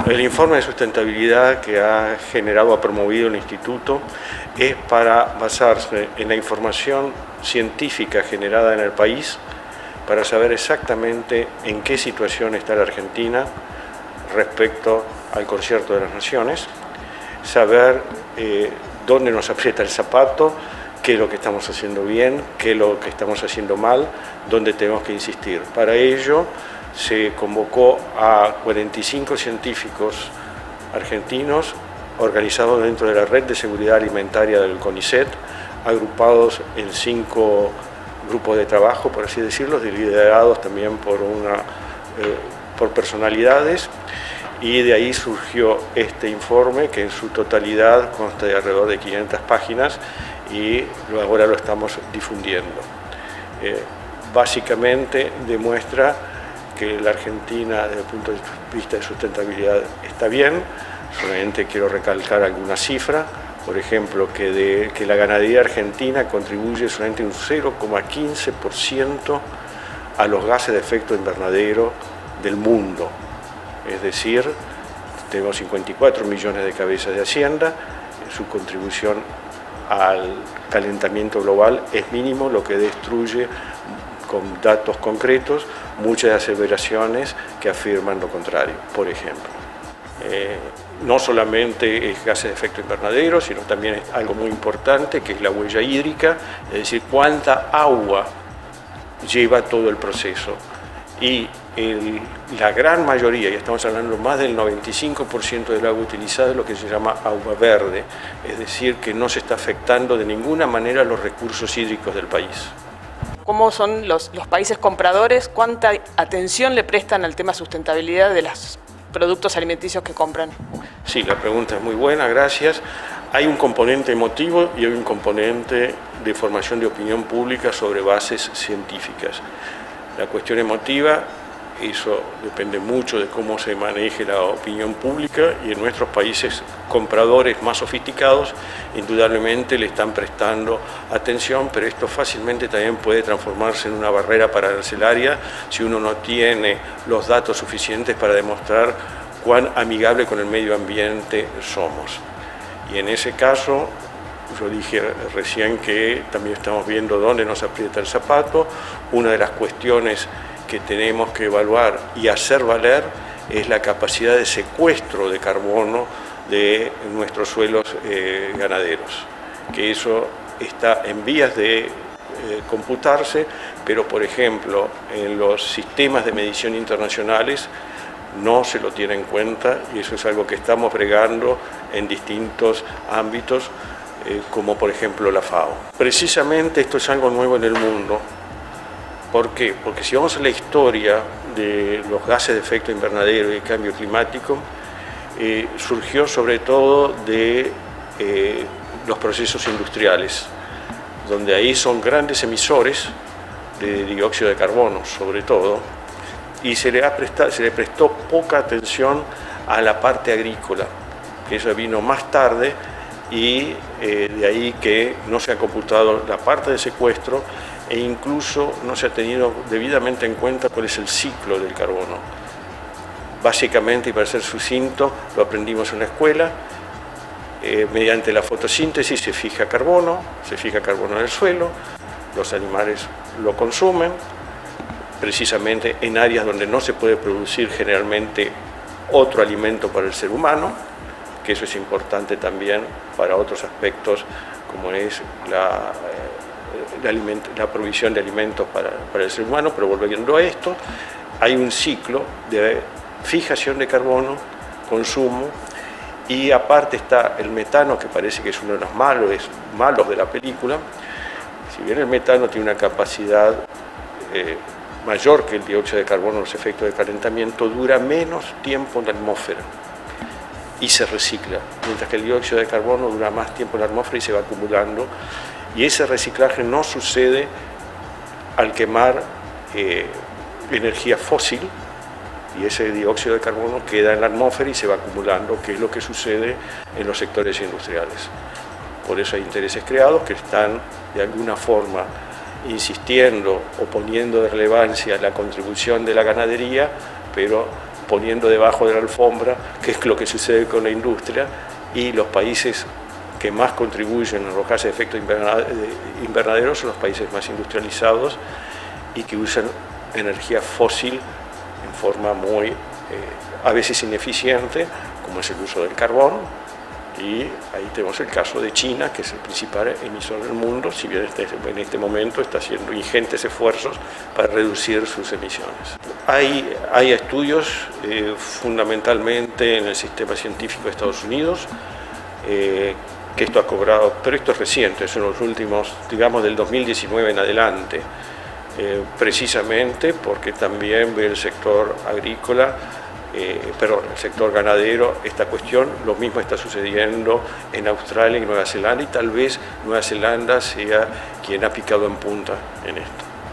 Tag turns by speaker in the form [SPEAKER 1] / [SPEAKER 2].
[SPEAKER 1] El informe de sustentabilidad que ha promovido el Instituto es para basarse en la información científica generada en el país para saber exactamente en qué situación está la Argentina respecto al Concierto de las Naciones, saber dónde nos aprieta el zapato, qué es lo que estamos haciendo bien, qué es lo que estamos haciendo mal, dónde tenemos que insistir. Para ello se convocó a 45 científicos argentinos organizados dentro de la Red de Seguridad Alimentaria del CONICET, agrupados en 5 grupos de trabajo, por así decirlo, liderados también por personalidades, y de ahí surgió este informe que en su totalidad consta de alrededor de 500 páginas y ahora lo estamos difundiendo. Básicamente demuestra que la Argentina desde el punto de vista de sustentabilidad está bien. Solamente quiero recalcar alguna cifra, por ejemplo, que la ganadería argentina contribuye solamente un 0,15% a los gases de efecto invernadero del mundo. Es decir, tenemos 54 millones de cabezas de hacienda, su contribución al calentamiento global es mínimo, lo que destruye con datos concretos muchas aseveraciones que afirman lo contrario. Por ejemplo, no solamente es gases de efecto invernadero, sino también es algo muy importante que es la huella hídrica, es decir, cuánta agua lleva todo el proceso. Y la gran mayoría, ya estamos hablando más del 95% del agua utilizada es lo que se llama agua verde, es decir, que no se está afectando de ninguna manera los recursos hídricos del país.
[SPEAKER 2] ¿Cómo son los países compradores? ¿Cuánta atención le prestan al tema sustentabilidad de los productos alimenticios que compran?
[SPEAKER 1] Sí, la pregunta es muy buena, gracias. Hay un componente emotivo y hay un componente de formación de opinión pública sobre bases científicas. La cuestión emotiva, eso depende mucho de cómo se maneje la opinión pública, y en nuestros países compradores más sofisticados indudablemente le están prestando atención, pero esto fácilmente también puede transformarse en una barrera arancelaria si uno no tiene los datos suficientes para demostrar cuán amigable con el medio ambiente somos. Y en ese caso, yo dije recién que también estamos viendo dónde nos aprieta el zapato. Una de las cuestiones que tenemos que evaluar y hacer valer es la capacidad de secuestro de carbono de nuestros suelos ganaderos, que eso está en vías de computarse, pero por ejemplo en los sistemas de medición internacionales no se lo tiene en cuenta, y eso es algo que estamos bregando en distintos ámbitos, como por ejemplo la FAO. Precisamente esto es algo nuevo en el mundo. ¿Por qué? Porque si vamos a la historia de los gases de efecto invernadero y el cambio climático, surgió sobre todo de los procesos industriales, donde ahí son grandes emisores de dióxido de carbono, sobre todo, y se le prestó poca atención a la parte agrícola, que eso vino más tarde, y de ahí que no se ha computado la parte de secuestro e incluso no se ha tenido debidamente en cuenta cuál es el ciclo del carbono. Básicamente, y para ser sucinto, lo aprendimos en la escuela, mediante la fotosíntesis se fija carbono en el suelo, los animales lo consumen, precisamente en áreas donde no se puede producir generalmente otro alimento para el ser humano, que eso es importante también para otros aspectos como es la provisión de alimentos para el ser humano. Pero volviendo a esto, hay un ciclo de fijación de carbono, consumo, y aparte está el metano, que parece que es uno de los malos de la película. Si bien el metano tiene una capacidad mayor que el dióxido de carbono, los efectos de calentamiento, dura menos tiempo en la atmósfera y se recicla, mientras que el dióxido de carbono dura más tiempo en la atmósfera y se va acumulando, y ese reciclaje no sucede al quemar energía fósil, y ese dióxido de carbono queda en la atmósfera y se va acumulando, que es lo que sucede en los sectores industriales. Por eso hay intereses creados que están de alguna forma insistiendo o poniendo de relevancia la contribución de la ganadería, pero poniendo debajo de la alfombra, que es lo que sucede con la industria, y los países que más contribuyen a los gases de efecto invernadero son los países más industrializados y que usan energía fósil en forma muy, a veces ineficiente, como es el uso del carbón. Y ahí tenemos el caso de China, que es el principal emisor del mundo, si bien en este momento está haciendo ingentes esfuerzos para reducir sus emisiones. Hay estudios fundamentalmente en el sistema científico de Estados Unidos, que esto ha cobrado, pero esto es reciente, son los últimos, digamos, del 2019 en adelante, precisamente porque también ve el sector agrícola, el sector ganadero, esta cuestión. Lo mismo está sucediendo en Australia y Nueva Zelanda, y tal vez Nueva Zelanda sea quien ha picado en punta en esto.